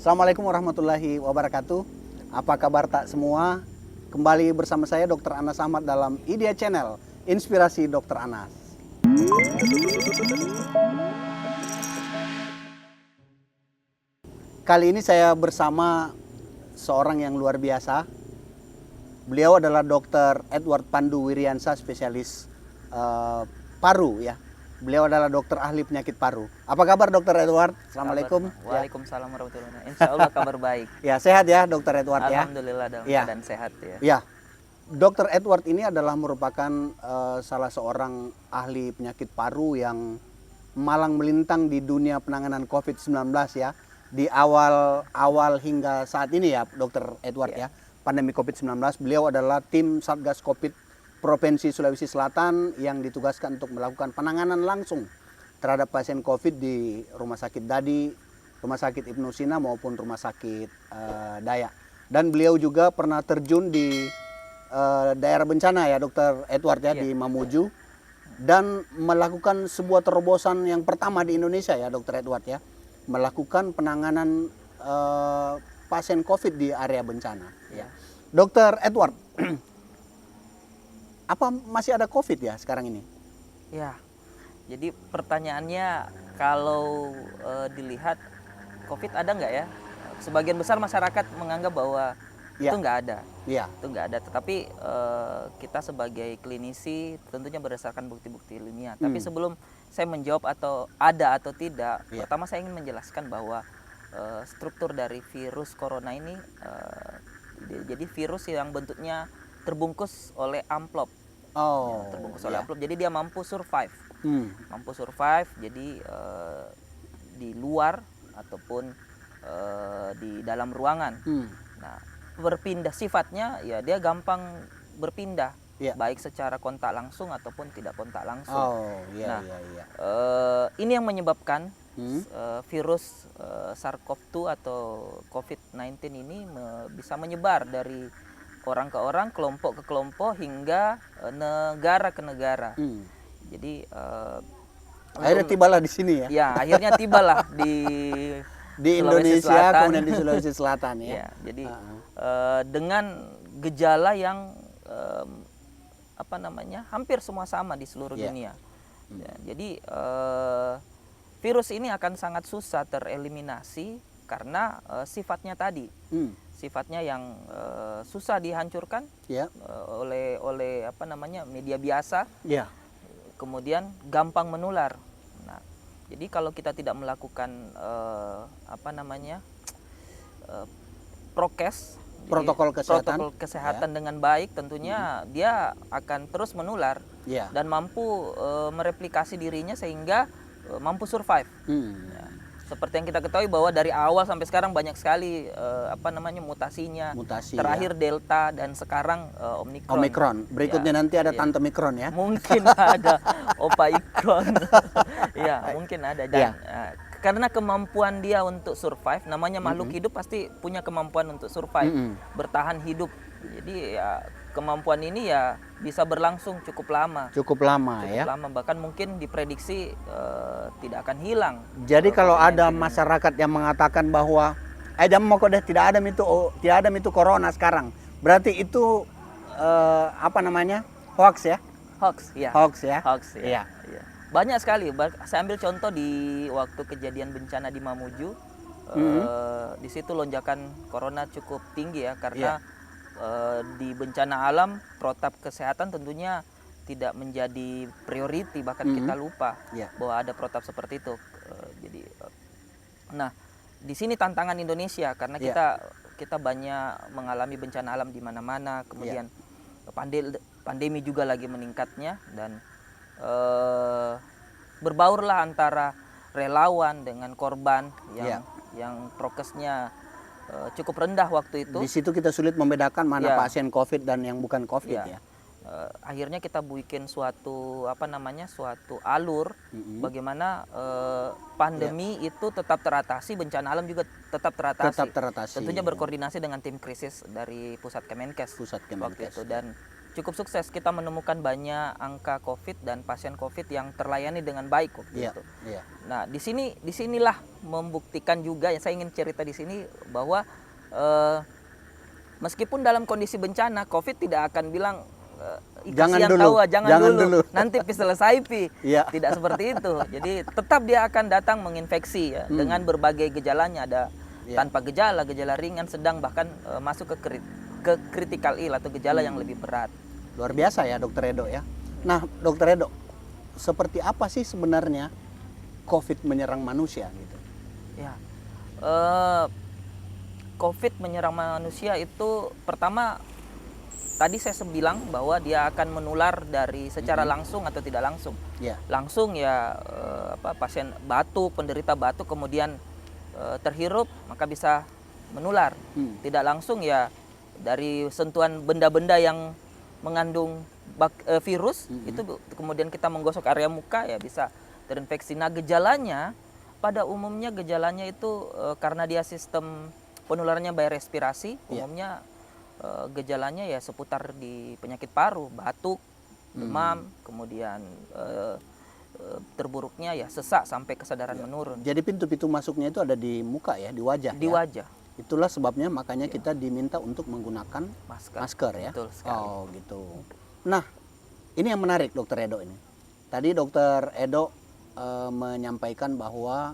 Assalamualaikum warahmatullahi wabarakatuh. Apa kabar tak semua? Kembali bersama saya Dr. Anas Ahmad dalam IDEA Channel, Inspirasi Dr. Anas. Kali ini saya bersama seorang yang luar biasa. Beliau adalah Dr. Edward Pandu Wiriansa, spesialis paru ya. Beliau adalah dokter ahli penyakit paru. Apa kabar Dokter Edward? Assalamualaikum. Waalaikumsalam warahmatullahi wabarakatuh. Insya Allah kabar baik. Ya, sehat ya Dokter Edward ya. Alhamdulillah dalam Ya. keadaan sehat ya. Ya, Dokter Edward ini adalah merupakan salah seorang ahli penyakit paru yang malang melintang di dunia penanganan COVID-19 ya. Di awal hingga saat ini ya Dokter Edward ya, pandemi COVID-19. Beliau adalah tim Satgas COVID Provinsi Sulawesi Selatan yang ditugaskan untuk melakukan penanganan langsung terhadap pasien COVID di Rumah Sakit Dadi, Rumah Sakit Ibnu Sina maupun Rumah Sakit Dayak. Dan beliau juga pernah terjun di daerah bencana ya Dokter Edward ya, di Mamuju, dan melakukan sebuah terobosan yang pertama di Indonesia ya Dokter Edward ya, melakukan penanganan pasien COVID di area bencana. Ya. Dokter Edward, apa masih ada COVID ya sekarang ini? Ya. Jadi pertanyaannya kalau dilihat COVID ada nggak ya? Sebagian besar masyarakat menganggap bahwa itu nggak ada. Iya. Itu nggak ada. Tetapi kita sebagai klinisi tentunya berdasarkan bukti-bukti ilmiah. Tapi sebelum saya menjawab atau ada atau tidak, pertama saya ingin menjelaskan bahwa struktur dari virus corona ini jadi virus yang bentuknya terbungkus oleh amplop. Terbungkus oleh amplop. Jadi dia mampu survive. Mampu survive. Jadi di luar ataupun di dalam ruangan. Nah, berpindah sifatnya ya dia gampang berpindah, baik secara kontak langsung ataupun tidak kontak langsung. Ini yang menyebabkan virus SARS-CoV-2 atau COVID-19 ini bisa menyebar dari orang ke orang, kelompok ke kelompok, hingga negara ke negara. Jadi akhirnya tibalah di sini ya. Ya, akhirnya tibalah di Indonesia, kemudian di Sulawesi Selatan ya. Ya, jadi dengan gejala yang hampir semua sama di seluruh dunia. Ya, jadi virus ini akan sangat susah tereliminasi karena sifatnya tadi. Sifatnya yang susah dihancurkan oleh media biasa. Kemudian gampang menular. Nah, jadi kalau kita tidak melakukan prokes, protokol kesehatan dengan baik, tentunya dia akan terus menular dan mampu mereplikasi dirinya sehingga mampu survive. Seperti yang kita ketahui bahwa dari awal sampai sekarang banyak sekali mutasinya. Terakhir Delta dan sekarang Omikron. Berikutnya nanti ada Tante Mikron ya. Mungkin ada Opaikron. Ya, mungkin ada. Dan karena kemampuan dia untuk survive, namanya makhluk hidup pasti punya kemampuan untuk survive, bertahan hidup. Jadi ya kemampuan ini ya bisa berlangsung cukup lama. Cukup lama, Bahkan mungkin diprediksi tidak akan hilang. Jadi kalau ada masyarakat yang mengatakan bahwa tidak ada itu corona sekarang, berarti itu hoax ya? Hoax ya. Hoax ya. Banyak sekali. Saya ambil contoh di waktu kejadian bencana di Mamuju. Di situ lonjakan corona cukup tinggi ya, karena di bencana alam protap kesehatan tentunya tidak menjadi priority, bahkan kita lupa bahwa ada protap seperti itu. Nah, di sini tantangan Indonesia karena kita banyak mengalami bencana alam di mana-mana, kemudian pandemi juga lagi meningkatnya, dan berbaurlah antara relawan dengan korban yang prokesnya cukup rendah waktu itu. Di situ kita sulit membedakan mana pasien COVID dan yang bukan COVID ya. Akhirnya kita bikin suatu alur bagaimana pandemi itu tetap teratasi, bencana alam juga tetap teratasi. Tentunya berkoordinasi dengan tim krisis dari pusat Kemenkes waktu itu, dan cukup sukses. Kita menemukan banyak angka COVID dan pasien COVID yang terlayani dengan baik waktu Iya, itu. iya. Nah, disinilah membuktikan juga yang saya ingin cerita di sini bahwa meskipun dalam kondisi bencana, COVID tidak akan bilang Jangan kasihan dulu, tahu, jangan jangan dulu, dulu." nanti selesai pi. Iya. Tidak seperti itu. Jadi tetap dia akan datang menginfeksi ya, dengan berbagai gejalanya, ada Iya. tanpa gejala, gejala ringan, sedang, bahkan masuk ke critical ill atau gejala yang lebih berat. Luar biasa ya Dokter Edo ya. Nah Dokter Edo, seperti apa sih sebenarnya COVID menyerang manusia gitu? Ya, COVID menyerang manusia itu pertama tadi saya bilang bahwa dia akan menular dari secara langsung atau tidak langsung. Ya. Langsung ya pasien batuk, penderita batuk kemudian terhirup maka bisa menular. Tidak langsung ya dari sentuhan benda-benda yang mengandung virus itu kemudian kita menggosok area muka ya bisa terinfeksi. Nah, gejalanya pada umumnya gejalanya itu karena dia sistem penularannya by respirasi, umumnya gejalanya ya seputar di penyakit paru, batuk, demam, kemudian terburuknya ya sesak sampai kesadaran menurun. Jadi pintu-pintu masuknya itu ada di muka ya, di wajah. Di ya? wajah. Itulah sebabnya makanya kita diminta untuk menggunakan masker ya. Betul sekali. Oh gitu. Nah, ini yang menarik Dokter Edo ini. Tadi Dokter Edo menyampaikan bahwa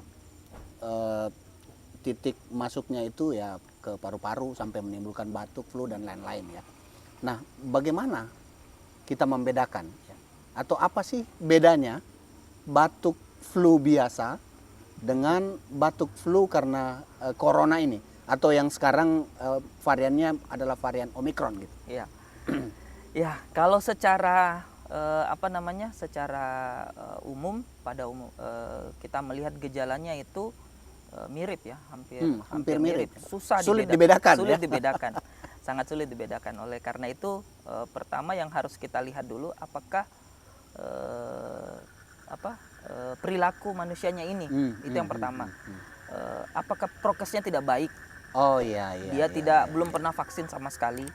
titik masuknya itu ya ke paru-paru sampai menimbulkan batuk, flu dan lain-lain ya. Nah, bagaimana kita membedakan ya? Atau apa sih bedanya batuk flu biasa dengan batuk flu karena corona ini atau yang sekarang variannya adalah varian Omicron gitu? Iya. Ya, kalau secara secara umum kita melihat gejalanya itu mirip ya, hampir mirip. Sulit dibedakan. Sulit dibedakan. Sangat sulit dibedakan. Oleh karena itu pertama yang harus kita lihat dulu apakah perilaku manusianya ini. Itu yang pertama. Apakah prokesnya tidak baik? Oh iya. Dia belum pernah vaksin sama sekali.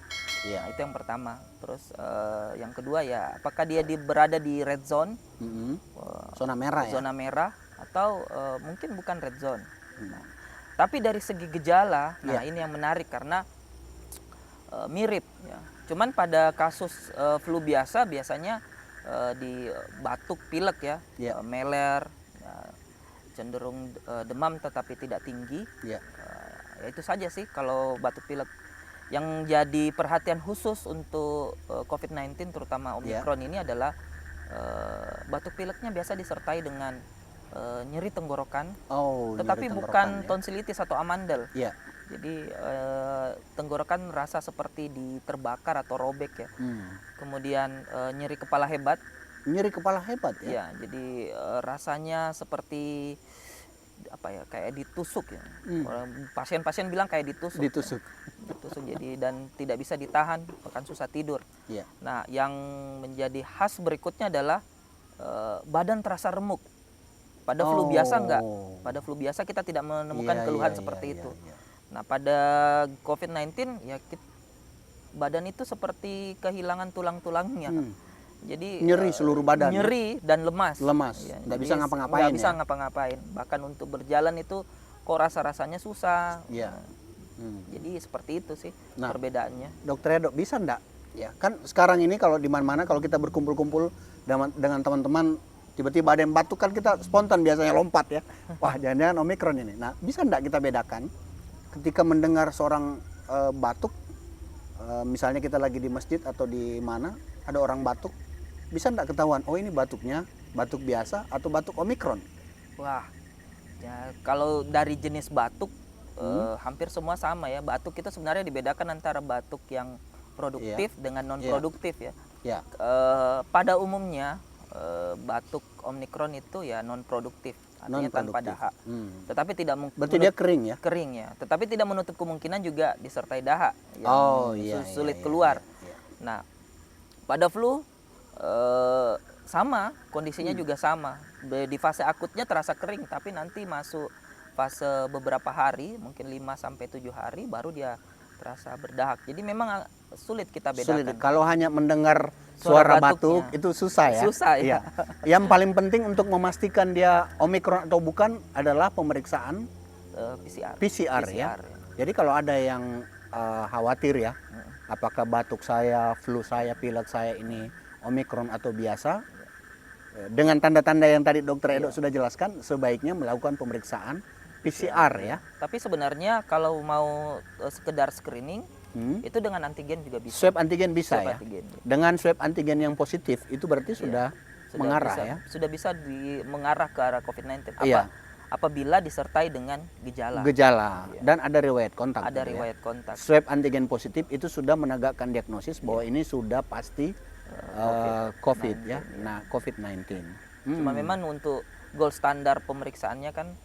Iya. Nah, itu yang pertama. Terus yang kedua ya, apakah dia berada di red zone, zona merah ya? Zona merah atau mungkin bukan red zone. Nah, tapi dari segi gejala, nah ini yang menarik karena mirip. Ya. Cuman pada kasus flu biasa biasanya di batuk, pilek ya, meler, ya, cenderung demam tetapi tidak tinggi. Ya itu saja sih kalau batuk pilek. Yang jadi perhatian khusus untuk COVID-19 terutama Omicron ini adalah batuk pileknya biasa disertai dengan nyeri tenggorokan, tetapi bukan tonsilitis atau amandel. Jadi tenggorokan rasa seperti terbakar atau robek ya. Kemudian nyeri kepala hebat. Nyeri kepala hebat ya? Ya, jadi rasanya seperti kayak ditusuk ya. Pasien-pasien bilang kayak ditusuk. Ditusuk jadi dan tidak bisa ditahan, bahkan susah tidur. Nah, yang menjadi khas berikutnya adalah badan terasa remuk. Pada flu biasa enggak. Pada flu biasa kita tidak menemukan keluhan seperti itu. Nah, pada COVID-19 ya badan itu seperti kehilangan tulang-tulangnya. Jadi nyeri seluruh badan. Nyeri dan lemas. Ya, nggak bisa ngapa-ngapain. Nggak bisa ngapa-ngapain. Bahkan untuk berjalan itu kok rasanya susah. Jadi seperti itu sih perbedaannya. Dokter Edo, bisa enggak? Ya, kan sekarang ini kalau di mana-mana kalau kita berkumpul-kumpul dengan teman-teman tiba-tiba ada yang batuk kan kita spontan biasanya lompat ya. Wah, jangan-jangan Omicron ini. Nah, bisa enggak kita bedakan ketika mendengar seorang batuk, misalnya kita lagi di masjid atau di mana ada orang batuk, bisa enggak ketahuan oh ini batuknya batuk biasa atau batuk Omicron? Wah, ya kalau dari jenis batuk hampir semua sama ya. Batuk itu sebenarnya dibedakan antara batuk yang produktif dengan non produktif ya. Pada umumnya batuk Omicron itu ya non produktif, artinya tanpa dahak. Tetapi tidak berarti dia kering ya? Kering ya. Tetapi tidak menutup kemungkinan juga disertai dahak yang sulit keluar. Nah, pada flu sama, kondisinya juga sama. Di fase akutnya terasa kering, tapi nanti masuk fase beberapa hari, mungkin 5 sampai 7 hari baru dia terasa berdahak. Jadi memang sulit kita Sulit. bedakan. Kalau hanya mendengar Suara suara batuk batuknya. itu susah ya. Susah ya. Iya. Yang paling penting untuk memastikan dia Omikron atau bukan adalah pemeriksaan PCR. PCR ya. Jadi kalau ada yang khawatir ya, apakah batuk saya, flu saya, pilek saya ini Omikron atau biasa, dengan tanda-tanda yang tadi Dokter Edo sudah jelaskan, sebaiknya melakukan pemeriksaan PCR ya. Tapi sebenarnya kalau mau sekedar screening, itu dengan antigen juga bisa. Swab antigen bisa Swab ya. antigen. Dengan swab antigen yang positif itu berarti sudah mengarah bisa, ya. Sudah bisa mengarah ke arah COVID-19. Iya. Apabila disertai dengan gejala. Gejala Iya. dan ada riwayat kontak. Ada gitu ya. riwayat kontak. Swab antigen positif itu sudah menegakkan diagnosis bahwa ini sudah pasti COVID ya. Nah, COVID-19. Cuma memang untuk gold standar pemeriksaannya kan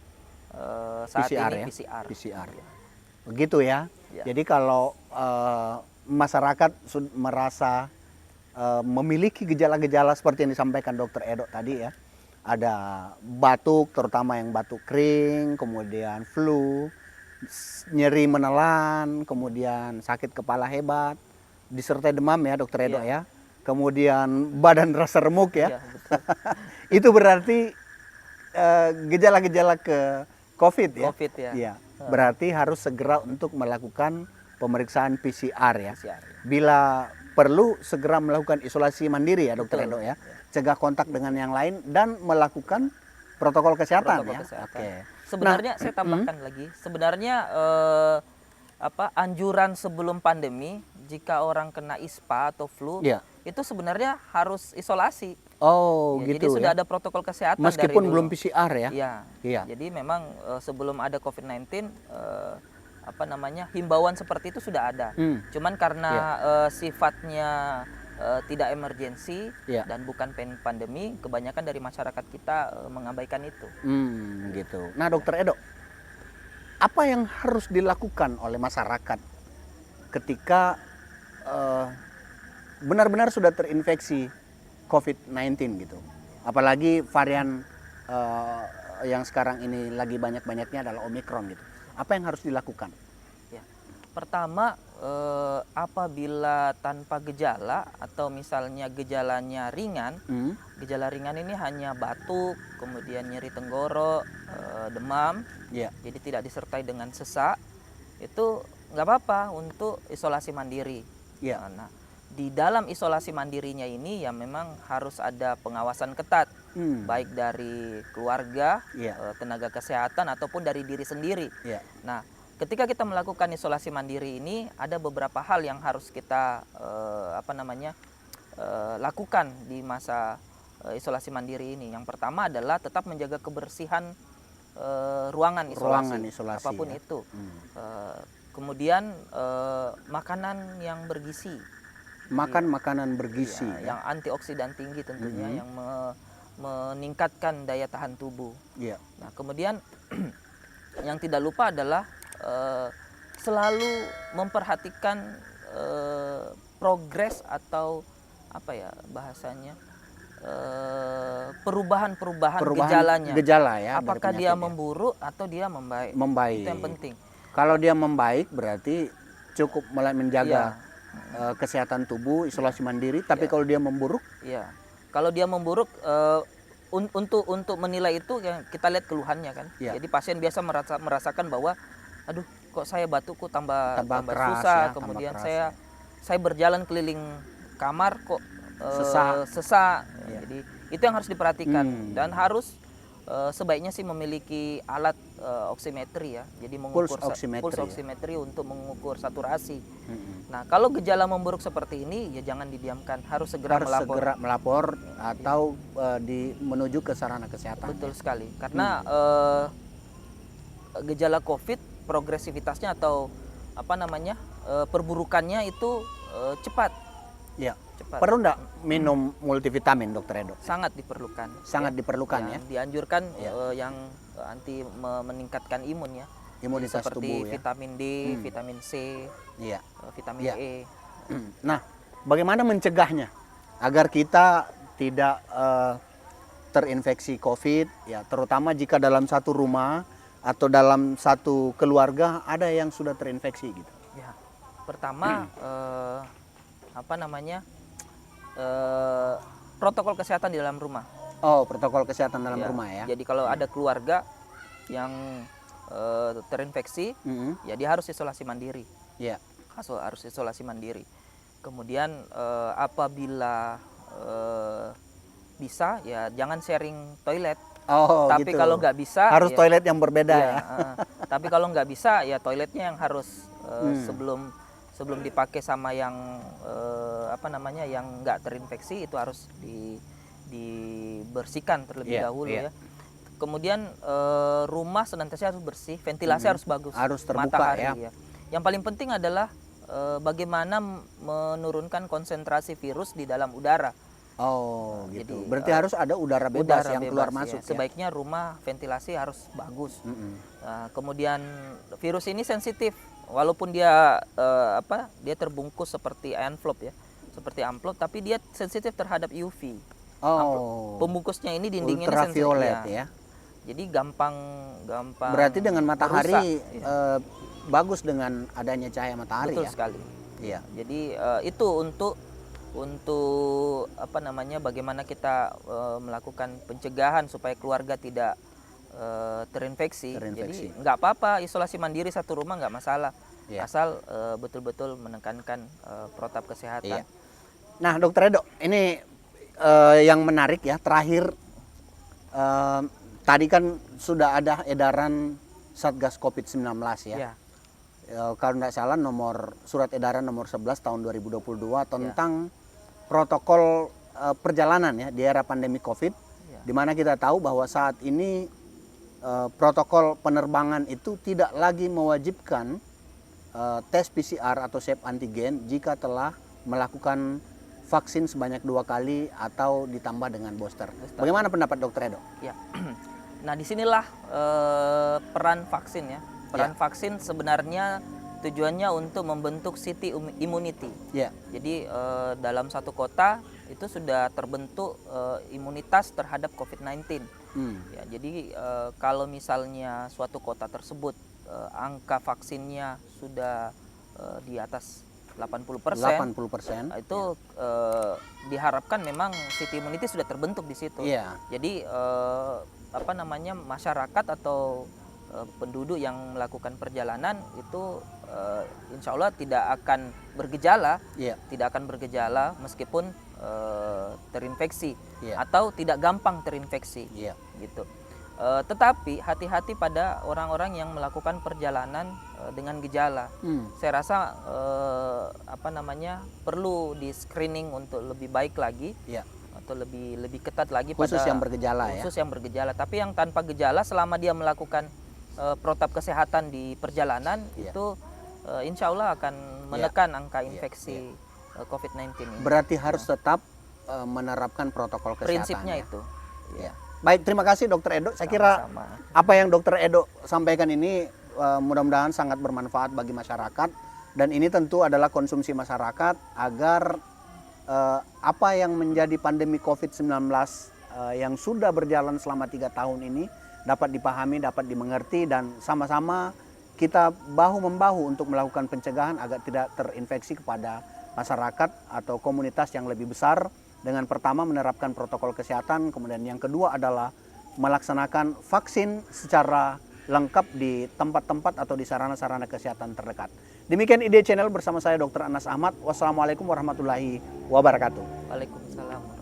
saat PCR ini ya? PCR. PCR. Begitu ya. Ya. Jadi kalau masyarakat merasa memiliki gejala-gejala seperti yang disampaikan Dokter Edo tadi ya, ada batuk, terutama yang batuk kering, kemudian flu, nyeri menelan, kemudian sakit kepala hebat, disertai demam ya Dokter Edo ya, kemudian badan rasa remuk ya, Iya, betul. itu berarti gejala-gejala ke COVID ya. COVID ya. Iya. Berarti harus segera untuk melakukan pemeriksaan PCR ya. PCR. Bila perlu segera melakukan isolasi mandiri ya Dokter Betul. Edo ya. Cegah kontak dengan yang lain dan melakukan protokol kesehatan Protokol ya. kesehatan. Oke. Sebenarnya saya tambahkan lagi, sebenarnya anjuran sebelum pandemi jika orang kena ISPA atau flu Iya. itu sebenarnya harus isolasi. Oh, Ya, gitu jadi sudah ya. ada protokol kesehatan Meskipun dari belum dulu. PCR ya. Iya. Iya. Jadi memang sebelum ada COVID-19 himbauan seperti itu sudah ada. Cuman karena sifatnya tidak emergensi Iya. dan bukan pandemi, kebanyakan dari masyarakat kita mengabaikan itu. Gitu. Nah, Dokter Edo, apa yang harus dilakukan oleh masyarakat ketika benar-benar sudah terinfeksi COVID-19 gitu? Apalagi varian yang sekarang ini lagi banyak-banyaknya adalah Omikron gitu. Apa yang harus dilakukan? Ya. Pertama, apabila tanpa gejala atau misalnya gejalanya ringan, gejala ringan ini hanya batuk, kemudian nyeri tenggorok, demam, Iya. jadi tidak disertai dengan sesak, itu nggak apa-apa untuk isolasi mandiri. Iya. Nah, di dalam isolasi mandirinya ini ya memang harus ada pengawasan ketat, baik dari keluarga, Iya. tenaga kesehatan ataupun dari diri sendiri. Iya. Nah, ketika kita melakukan isolasi mandiri ini ada beberapa hal yang harus kita lakukan di masa isolasi mandiri ini. Yang pertama adalah tetap menjaga kebersihan ruangan isolasi, apapun ya. itu. Kemudian makanan yang bergizi. Makan makanan bergizi. Ya, yang antioksidan tinggi tentunya, yang meningkatkan daya tahan tubuh. Iya. Nah, kemudian yang tidak lupa adalah selalu memperhatikan progres atau apa ya bahasanya, perubahan gejala ya. Apakah dari dia penyakit ya. memburuk atau dia membaik? Membaik. Itu yang penting. Kalau dia membaik berarti cukup mulai menjaga Iya. kesehatan tubuh, isolasi mandiri. Tapi kalau dia memburuk, Iya. Kalau dia memburuk, untuk menilai itu ya kita lihat keluhannya kan. Iya. Jadi pasien biasa merasakan bahwa, aduh kok saya batukku tambah keras susah. ya, Kemudian tambah keras saya berjalan keliling kamar kok sesak. Iya. Jadi itu yang harus diperhatikan dan harus sebaiknya sih memiliki alat oximetri ya. Jadi mengukur Pulse oximetri untuk mengukur saturasi. Nah, kalau gejala memburuk seperti ini ya jangan didiamkan, harus segera melapor atau menuju ke sarana kesehatan. Betul sekali. Karena gejala COVID progresivitasnya atau perburukannya itu cepat. Ya. Cepat. Perlu enggak minum multivitamin, Dokter Edo? Sangat diperlukan. Sangat diperlukan ya. Dianjurkan yang meningkatkan imun ya. Imunitas seperti tubuh ya. vitamin D, vitamin C, Iya. vitamin Iya. E. Nah, bagaimana mencegahnya agar kita tidak terinfeksi COVID ya, terutama jika dalam satu rumah atau dalam satu keluarga ada yang sudah terinfeksi gitu. Ya. Pertama, apa namanya, protokol kesehatan di dalam rumah. Oh, protokol kesehatan dalam Ya, rumah ya. Jadi kalau ada keluarga yang terinfeksi, ya dia harus isolasi mandiri. Iya. Harus isolasi mandiri. Kemudian apabila bisa, ya jangan sharing toilet. Oh, Tapi gitu. kalau nggak bisa, harus ya, toilet yang berbeda ya, ya. tapi kalau nggak bisa, ya toiletnya yang harus sebelum dipakai sama yang apa namanya, yang nggak terinfeksi, itu harus dibersihkan terlebih Iya, dahulu iya. ya. Kemudian rumah senantiasa harus bersih, ventilasi harus bagus, Harus terbuka matahari ya. Yang paling penting adalah bagaimana menurunkan konsentrasi virus di dalam udara. Oh, gitu. Jadi, Berarti harus ada udara bebas Udara yang bebas, keluar ya. masuk ya. Sebaiknya rumah ventilasi harus bagus. Mm-mm. Nah, kemudian virus ini sensitif, walaupun dia dia terbungkus seperti envelope ya, seperti amplop, tapi dia sensitif terhadap UV. Oh, Pembungkusnya ini dindingnya ini ultraviolet sensitif, ya. Jadi gampang. Berarti dengan matahari merusak, ya. bagus dengan adanya cahaya matahari Betul ya. sekali. Iya. Jadi itu untuk apa namanya, bagaimana kita melakukan pencegahan supaya keluarga tidak terinfeksi. Terinfeksi. Jadi nggak apa-apa isolasi mandiri satu rumah, nggak masalah. Iya. Asal betul-betul menekankan protap kesehatan. Iya. Nah, Dokter Edo, ini yang menarik ya, terakhir tadi kan sudah ada edaran Satgas COVID-19 ya. Ya. Kalau tidak salah surat edaran nomor 11 tahun 2022 tentang protokol perjalanan ya di era pandemi COVID, di mana kita tahu bahwa saat ini protokol penerbangan itu tidak lagi mewajibkan tes PCR atau swab antigen jika telah melakukan vaksin sebanyak 2 kali atau ditambah dengan booster. Bagaimana pendapat Dokter Edo? Ya. Nah, disinilah peran vaksin ya. Peran vaksin sebenarnya tujuannya untuk membentuk city immunity. Ya. Jadi dalam satu kota itu sudah terbentuk imunitas terhadap COVID-19. Ya, jadi kalau misalnya suatu kota tersebut angka vaksinnya sudah di atas 80%, 80%. itu diharapkan memang city immunity sudah terbentuk di situ. Iya. Jadi apa namanya, masyarakat atau penduduk yang melakukan perjalanan itu insya Allah tidak akan bergejala, tidak akan bergejala meskipun terinfeksi atau tidak gampang terinfeksi, gitu. Tetapi hati-hati pada orang-orang yang melakukan perjalanan dengan gejala. Saya rasa apa namanya, perlu di screening untuk lebih baik lagi. Atau lebih ketat lagi khusus pada yang bergejala khusus yang bergejala. Tapi yang tanpa gejala selama dia melakukan protap kesehatan di perjalanan itu insya Allah akan menekan angka infeksi COVID-19 ini. Berarti harus tetap menerapkan protokol kesehatan. Prinsipnya itu. Baik, terima kasih Dokter Edo. Saya kira apa yang Dokter Edo sampaikan ini mudah-mudahan sangat bermanfaat bagi masyarakat, dan ini tentu adalah konsumsi masyarakat agar apa yang menjadi pandemi COVID-19 yang sudah berjalan selama 3 tahun ini dapat dipahami, dapat dimengerti, dan sama-sama kita bahu-membahu untuk melakukan pencegahan agar tidak terinfeksi kepada masyarakat atau komunitas yang lebih besar, dengan pertama menerapkan protokol kesehatan, kemudian yang kedua adalah melaksanakan vaksin secara lengkap di tempat-tempat atau di sarana-sarana kesehatan terdekat. Demikian Ide Channel bersama saya Dr. Anas Ahmad. Wassalamualaikum warahmatullahi wabarakatuh. Waalaikumsalam.